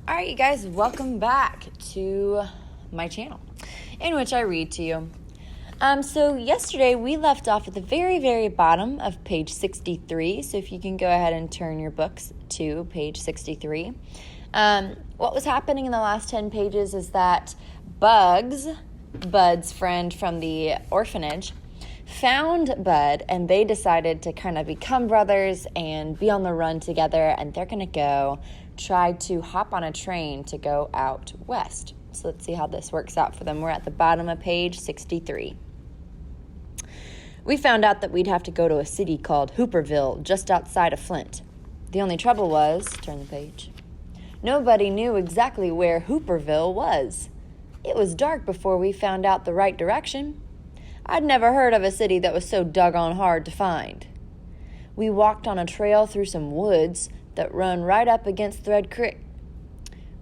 All right, you guys, welcome back to my channel in which I read to you. So yesterday we left off at the very, very bottom of page 63. So if you can go ahead and turn your books to page 63. What was happening in the last 10 pages is that Bugs, Bud's friend from the orphanage, found Bud, and they decided to kind of become brothers and be on the run together, and they're going to go try to hop on a train to go out west. So let's see how this works out for them. We're at the bottom of page 63. We found out that we'd have to go to a city called Hooperville, just outside of Flint. The only trouble was, turn the page, nobody knew exactly where Hooperville was. It was dark before we found out the right direction. I'd never heard of a city that was so doggone hard to find. We walked on a trail through some woods that run right up against Thread Creek.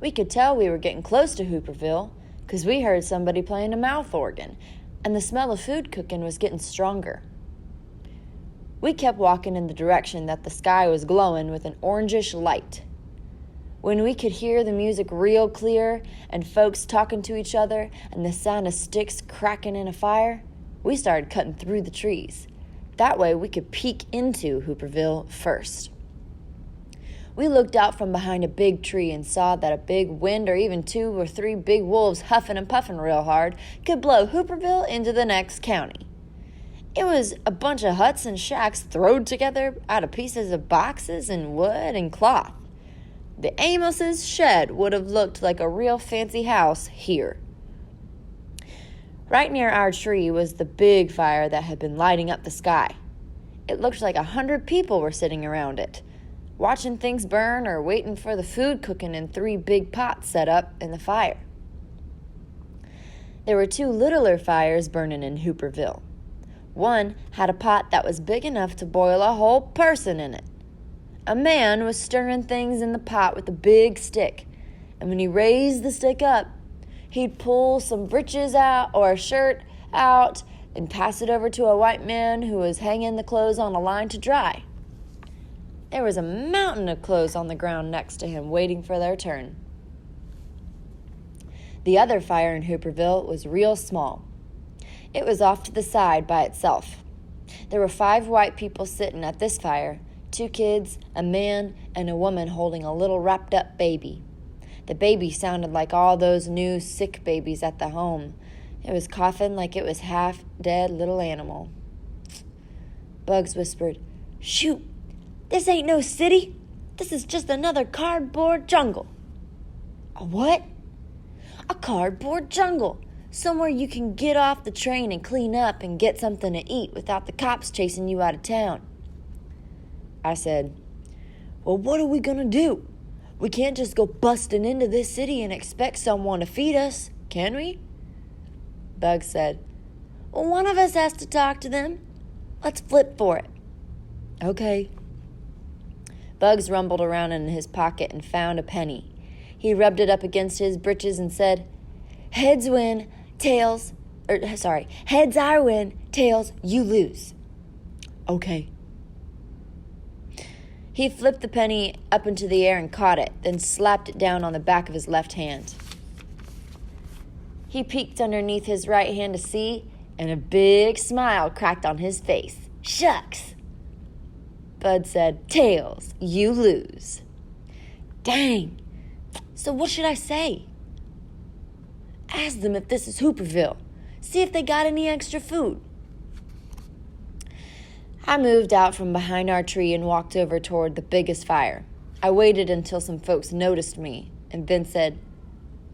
We could tell we were getting close to Hooperville because we heard somebody playing a mouth organ, and the smell of food cooking was getting stronger. We kept walking in the direction that the sky was glowing with an orangish light. When we could hear the music real clear and folks talking to each other and the sound of sticks cracking in a fire, we started cutting through the trees. That way we could peek into Hooperville first. We looked out from behind a big tree and saw that a big wind or even 2 or 3 big wolves huffing and puffing real hard could blow Hooperville into the next county. It was a bunch of huts and shacks throwed together out of pieces of boxes and wood and cloth. The Amos's shed would have looked like a real fancy house here. Right near our tree was the big fire that had been lighting up the sky. It looked like 100 people were sitting around it, watching things burn or waiting for the food cooking in 3 big pots set up in the fire. There were 2 littler fires burning in Hooperville. One had a pot that was big enough to boil a whole person in it. A man was stirring things in the pot with a big stick, and when he raised the stick up, he'd pull some breeches out or a shirt out and pass it over to a white man who was hanging the clothes on a line to dry. There was a mountain of clothes on the ground next to him waiting for their turn. The other fire in Hooperville was real small. It was off to the side by itself. There were 5 white people sitting at this fire, 2 kids, a man, and a woman holding a little wrapped-up baby. The baby sounded like all those new sick babies at the home. It was coughing like it was half-dead little animal. Bugs whispered, "Shoot! This ain't no city. This is just another cardboard jungle." "A what?" "A cardboard jungle. Somewhere you can get off the train and clean up and get something to eat without the cops chasing you out of town." I said, "Well, what are we gonna do? We can't just go busting into this city and expect someone to feed us, can we?" Bugs said, "Well, one of us has to talk to them. Let's flip for it." "Okay." Bugs rumbled around in his pocket and found a penny. He rubbed it up against his breeches and said, heads I win, tails you lose." "Okay." He flipped the penny up into the air and caught it, then slapped it down on the back of his left hand. He peeked underneath his right hand to see, and a big smile cracked on his face. "Shucks." Bud said, "Tails, you lose." "Dang. So what should I say?" "Ask them if this is Hooperville. See if they got any extra food." I moved out from behind our tree and walked over toward the biggest fire. I waited until some folks noticed me and then said,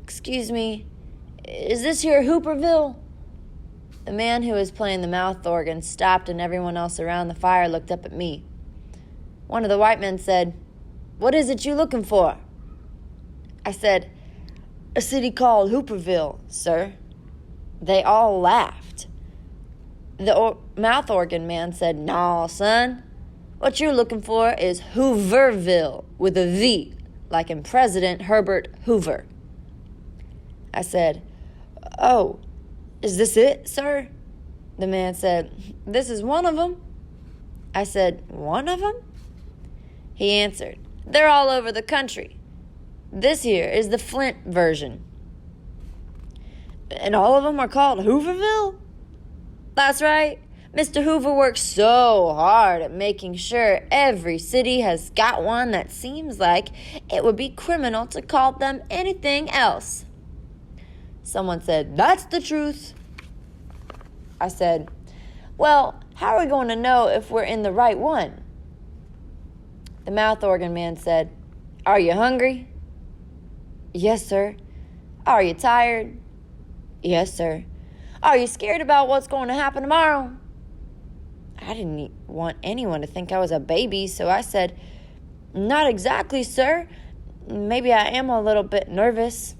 "Excuse me, is this here Hooperville?" The man who was playing the mouth organ stopped and everyone else around the fire looked up at me. One of the white men said, "What is it you looking for?" I said, "A city called Hooperville, sir." They all laughed. The mouth organ man said, "Naw, son. What you're looking for is Hooverville with a V, like in President Herbert Hoover." I said, "Oh, is this it, sir?" The man said, "This is one of them." I said, "One of them?" He answered, "They're all over the country. This here is the Flint version. And all of them are called Hooverville? That's right. Mr. Hoover works so hard at making sure every city has got one that seems like it would be criminal to call them anything else. Someone said, "That's the truth." I said, "Well, how are we going to know if we're in the right one?" The mouth organ man said, "Are you hungry?" "Yes, sir." "Are you tired?" "Yes, sir." "Are you scared about what's going to happen tomorrow?" I didn't want anyone to think I was a baby, so I said, "Not exactly, sir. Maybe I am a little bit nervous."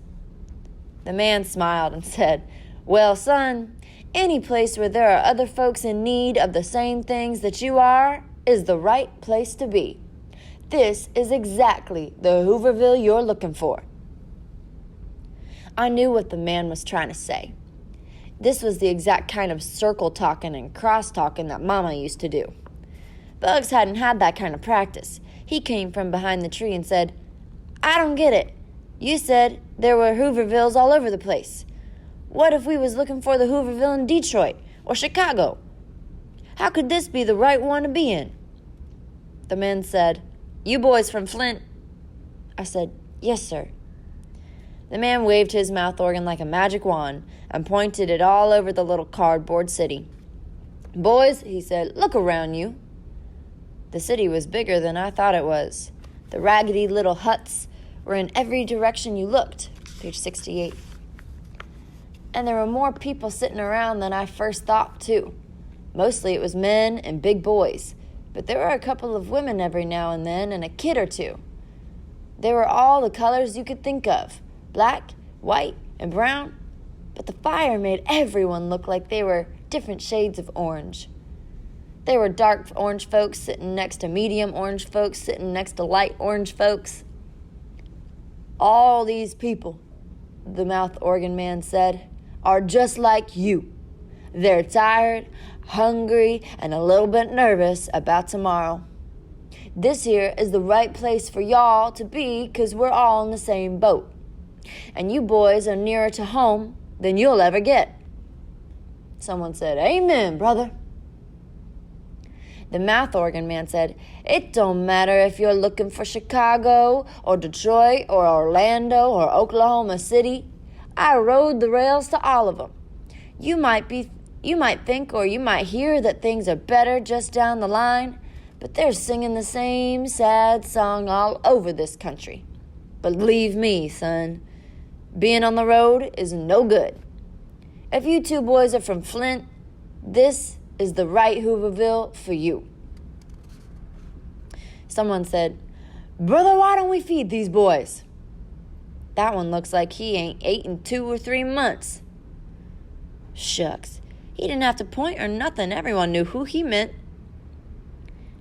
The man smiled and said, "Well, son, any place where there are other folks in need of the same things that you are is the right place to be. This is exactly the Hooverville you're looking for." I knew what the man was trying to say. This was the exact kind of circle talking and cross talking that Mama used to do. Bugs hadn't had that kind of practice. He came from behind the tree and said, "I don't get it. You said there were Hoovervilles all over the place. What if we was looking for the Hooverville in Detroit or Chicago? How could this be the right one to be in?" The man said, "You boys from Flint?" I said, "Yes, sir." The man waved his mouth organ like a magic wand and pointed it all over the little cardboard city. "Boys," he said, "look around you." The city was bigger than I thought it was. The raggedy little huts were in every direction you looked. Page 68. And there were more people sitting around than I first thought, too. Mostly it was men and big boys, but there were a couple of women every now and then and a kid or two. They were all the colors you could think of, black, white, and brown, but the fire made everyone look like they were different shades of orange. There were dark orange folks sitting next to medium orange folks sitting next to light orange folks. "All these people," the mouth organ man said, "are just like you. They're tired, hungry, and a little bit nervous about tomorrow. This here is the right place for y'all to be 'cause we're all in the same boat. And you boys are nearer to home than you'll ever get." Someone said, "Amen, brother." The mouth organ man said, "It don't matter if you're looking for Chicago or Detroit or Orlando or Oklahoma City. I rode the rails to all of them. You might think or you might hear that things are better just down the line, but they're singing the same sad song all over this country. Believe me, son, being on the road is no good. If you two boys are from Flint, this is the right Hooverville for you." Someone said, "Brother, why don't we feed these boys? That one looks like he ain't ate in 2 or 3 months. Shucks, he didn't have to point or nothing. Everyone knew who he meant.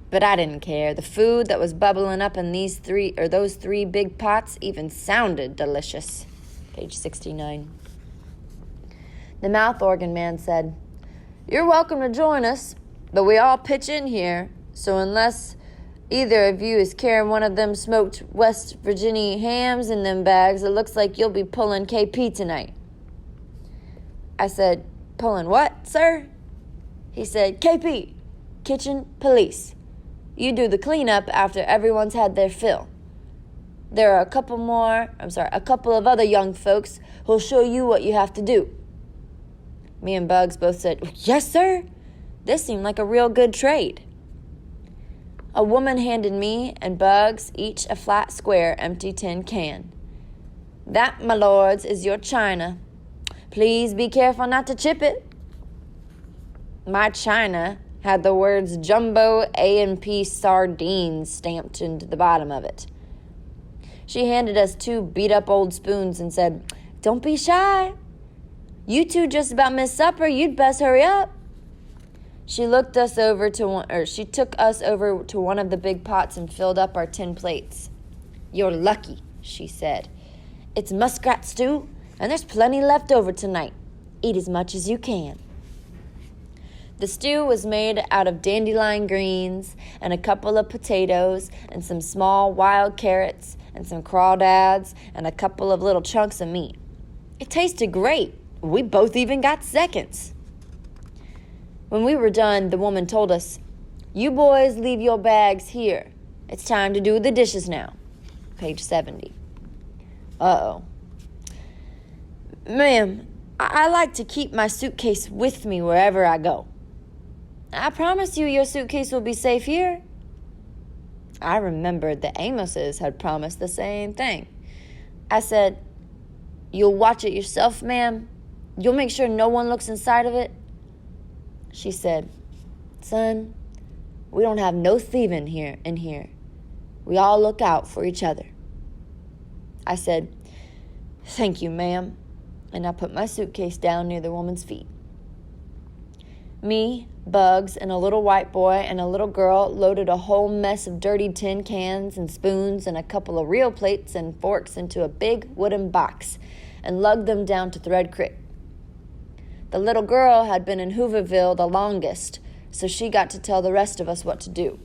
But I didn't care. The food that was bubbling up in those 3 big pots even sounded delicious. Page 69. The mouth organ man said, "You're welcome to join us, but we all pitch in here, so unless either of you is carrying one of them smoked West Virginia hams in them bags, it looks like you'll be pulling KP tonight." I said, "Pulling what, sir?" He said, "KP, Kitchen Police. You do the cleanup after everyone's had their fill. There are a couple of other young folks who'll show you what you have to do." Me and Bugs both said, "Yes, sir." This seemed like a real good trade. A woman handed me and Bugs each a flat, square, empty tin can. "That, my lords, is your china. Please be careful not to chip it." My china had the words Jumbo A&P Sardines stamped into the bottom of it. She handed us 2 beat-up old spoons and said, "Don't be shy. You two just about missed supper. You'd best hurry up." She took us over to one of the big pots and filled up our tin plates. "You're lucky," she said. "It's muskrat stew, and there's plenty left over tonight. Eat as much as you can." The stew was made out of dandelion greens and a couple of potatoes and some small wild carrots and some crawdads and a couple of little chunks of meat. It tasted great. We both even got seconds. When we were done, the woman told us, "You boys leave your bags here. It's time to do the dishes now." Page 70. Uh-oh. "Ma'am, I like to keep my suitcase with me wherever I go." "I promise you your suitcase will be safe here." I remembered the Amoses had promised the same thing. I said, "You'll watch it yourself, ma'am? You'll make sure no one looks inside of it?" She said, "Son, we don't have no thieving in here. We all look out for each other." I said, "Thank you, ma'am," and I put my suitcase down near the woman's feet. Me, Bugs, and a little white boy and a little girl loaded a whole mess of dirty tin cans and spoons and a couple of real plates and forks into a big wooden box and lugged them down to Thread Creek. The little girl had been in Hooverville the longest, so she got to tell the rest of us what to do.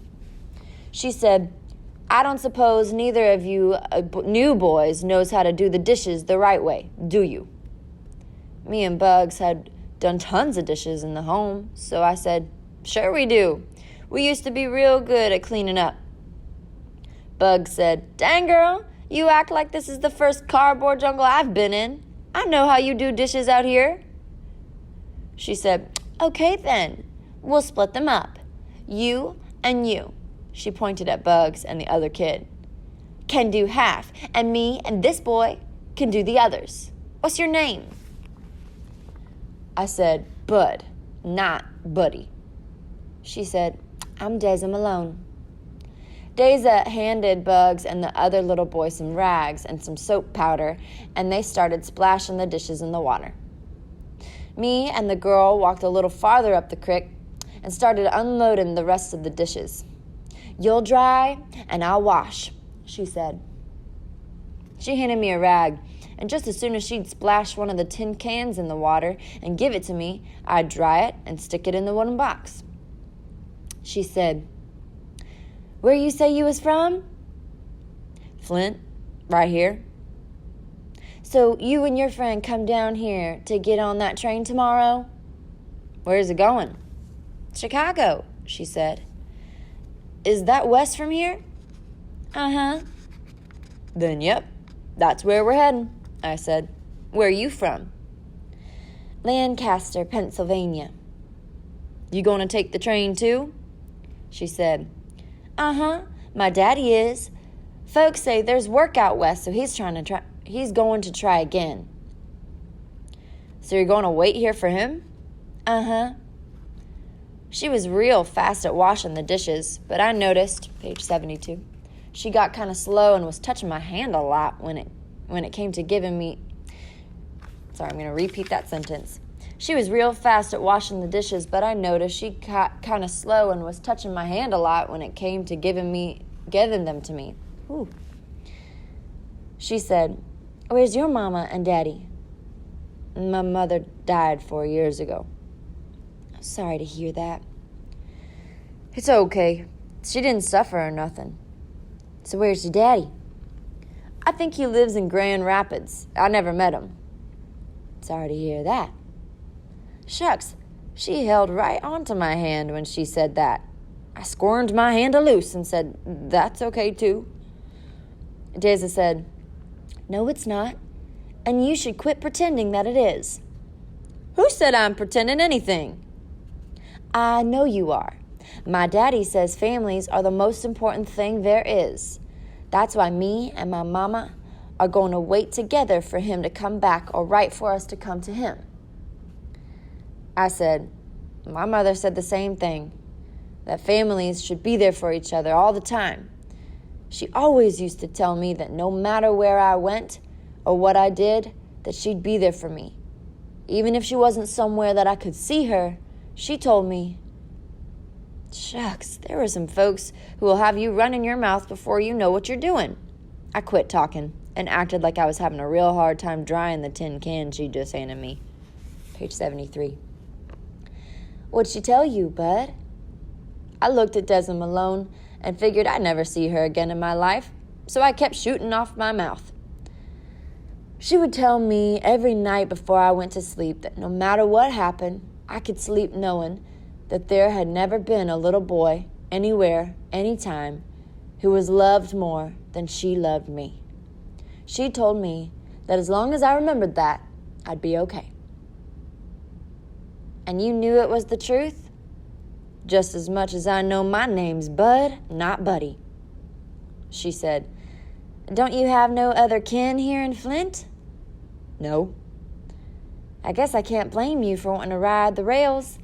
She said, "I don't suppose neither of you new boys knows how to do the dishes the right way, do you?" Me and Bugs had done tons of dishes in the home, so I said, "Sure we do. We used to be real good at cleaning up." Bugs said, "Dang, girl, you act like this is the first cardboard jungle I've been in. I know how you do dishes out here." She said, "Okay then, we'll split them up. You and you," she pointed at Bugs and the other kid, "can do half, and me and this boy can do the others. What's your name?" I said, "Bud, not Buddy." She said, "I'm Deza Malone." Deza handed Bugs and the other little boy some rags and some soap powder, and they started splashing the dishes in the water. Me and the girl walked a little farther up the creek and started unloading the rest of the dishes. "You'll dry and I'll wash," she said. She handed me a rag, and just as soon as she'd splash one of the tin cans in the water and give it to me, I'd dry it and stick it in the wooden box. She said, "Where you say you was from?" "Flint, right here." "So you and your friend come down here to get on that train tomorrow?" "Where's it going?" "Chicago," she said. "Is that west from here?" "Uh-huh." "Then, yep, that's where we're heading," I said. "Where are you from?" "Lancaster, Pennsylvania." "You going to take the train too?" She said, "Uh-huh, my daddy is. Folks say there's work out west, so he's going to try again." "So you're going to wait here for him?" "Uh-huh." She was real fast at washing the dishes, but I noticed, page 72, she got kind of slow and was touching my hand a lot when it came to giving me... Sorry, I'm going to repeat that sentence. She was real fast at washing the dishes, but I noticed she got kind of slow and was touching my hand a lot when it came to giving them to me. Ooh. She said, "Where's your mama and daddy?" "My mother died 4 years ago." "I'm sorry to hear that." "It's okay. She didn't suffer or nothing." "So where's your daddy?" "I think he lives in Grand Rapids. I never met him." "Sorry to hear that." Shucks, she held right onto my hand when she said that. I squirmed my hand loose and said, "That's okay too." Deza said, "No, it's not. And you should quit pretending that it is." "Who said I'm pretending anything?" "I know you are. My daddy says families are the most important thing there is. That's why me and my mama are going to wait together for him to come back or write for us to come to him." I said, "My mother said the same thing, that families should be there for each other all the time. She always used to tell me that no matter where I went or what I did, that she'd be there for me. Even if she wasn't somewhere that I could see her, she told me..." Shucks, there were some folks who will have you run in your mouth before you know what you're doing. I quit talking and acted like I was having a real hard time drying the tin can she just handed me. Page 73. "What'd she tell you, Bud?" I looked at Deza Malone and figured I'd never see her again in my life, so I kept shooting off my mouth. She would tell me every night before I went to sleep that no matter what happened, I could sleep knowing that there had never been a little boy, anywhere, anytime, who was loved more than she loved me. She told me that as long as I remembered that, I'd be okay. And you knew it was the truth? Just as much as I know my name's Bud, not Buddy. She said, don't you have no other kin here in Flint? No. I guess I can't blame you for wanting to ride the rails.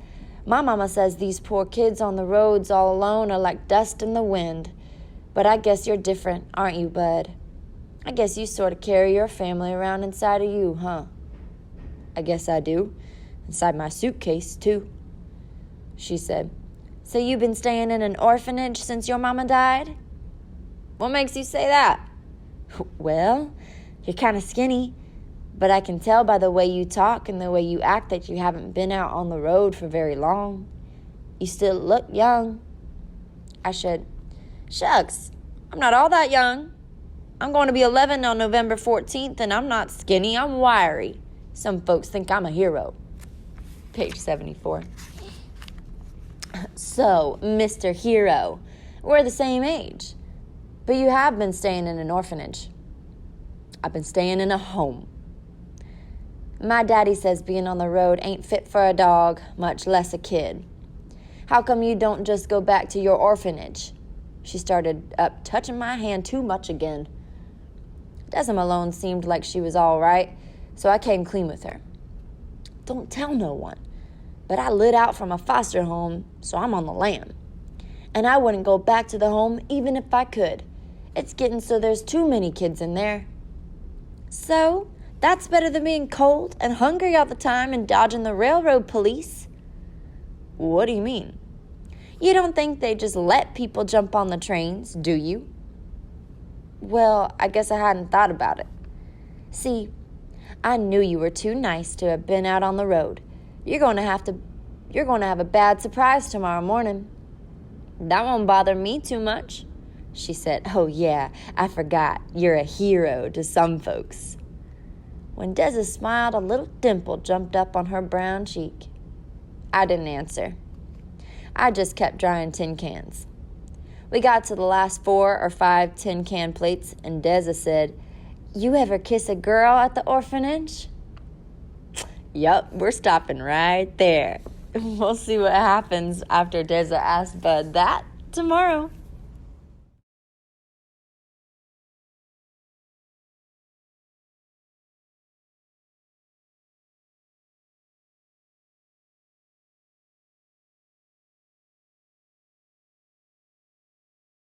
My mama says these poor kids on the roads all alone are like dust in the wind. But I guess you're different, aren't you, Bud? I guess you sort of carry your family around inside of you, huh? I guess I do. Inside my suitcase, too. She said, so you've been staying in an orphanage since your mama died? What makes you say that? Well, you're kind of skinny, but I can tell by the way you talk and the way you act that you haven't been out on the road for very long. You still look young. I said, shucks, I'm not all that young. I'm going to be 11 on November 14th, and I'm not skinny, I'm wiry. Some folks think I'm a hero. Page 74. So, Mr. Hero, we're the same age, but you have been staying in an orphanage. I've been staying in a home. My daddy says being on the road ain't fit for a dog, much less a kid. How come you don't just go back to your orphanage? She started up touching my hand too much again. Dessa Malone seemed like she was all right, so I came clean with her. Don't tell no one, but I lit out from a foster home, so I'm on the lam. And I wouldn't go back to the home even if I could. It's getting so there's too many kids in there. So, that's better than being cold and hungry all the time and dodging the railroad police. What do you mean? You don't think they just let people jump on the trains, do you? Well, I guess I hadn't thought about it. See, I knew you were too nice to have been out on the road. You're going to have a bad surprise tomorrow morning. That won't bother me too much. She said, oh yeah, I forgot. You're a hero to some folks. When Dessa smiled, a little dimple jumped up on her brown cheek. I didn't answer. I just kept drying tin cans. We got to the last 4 or 5 tin can plates, and Dessa said, you ever kiss a girl at the orphanage? Yup, we're stopping right there. We'll see what happens after Dessa asks Bud that tomorrow.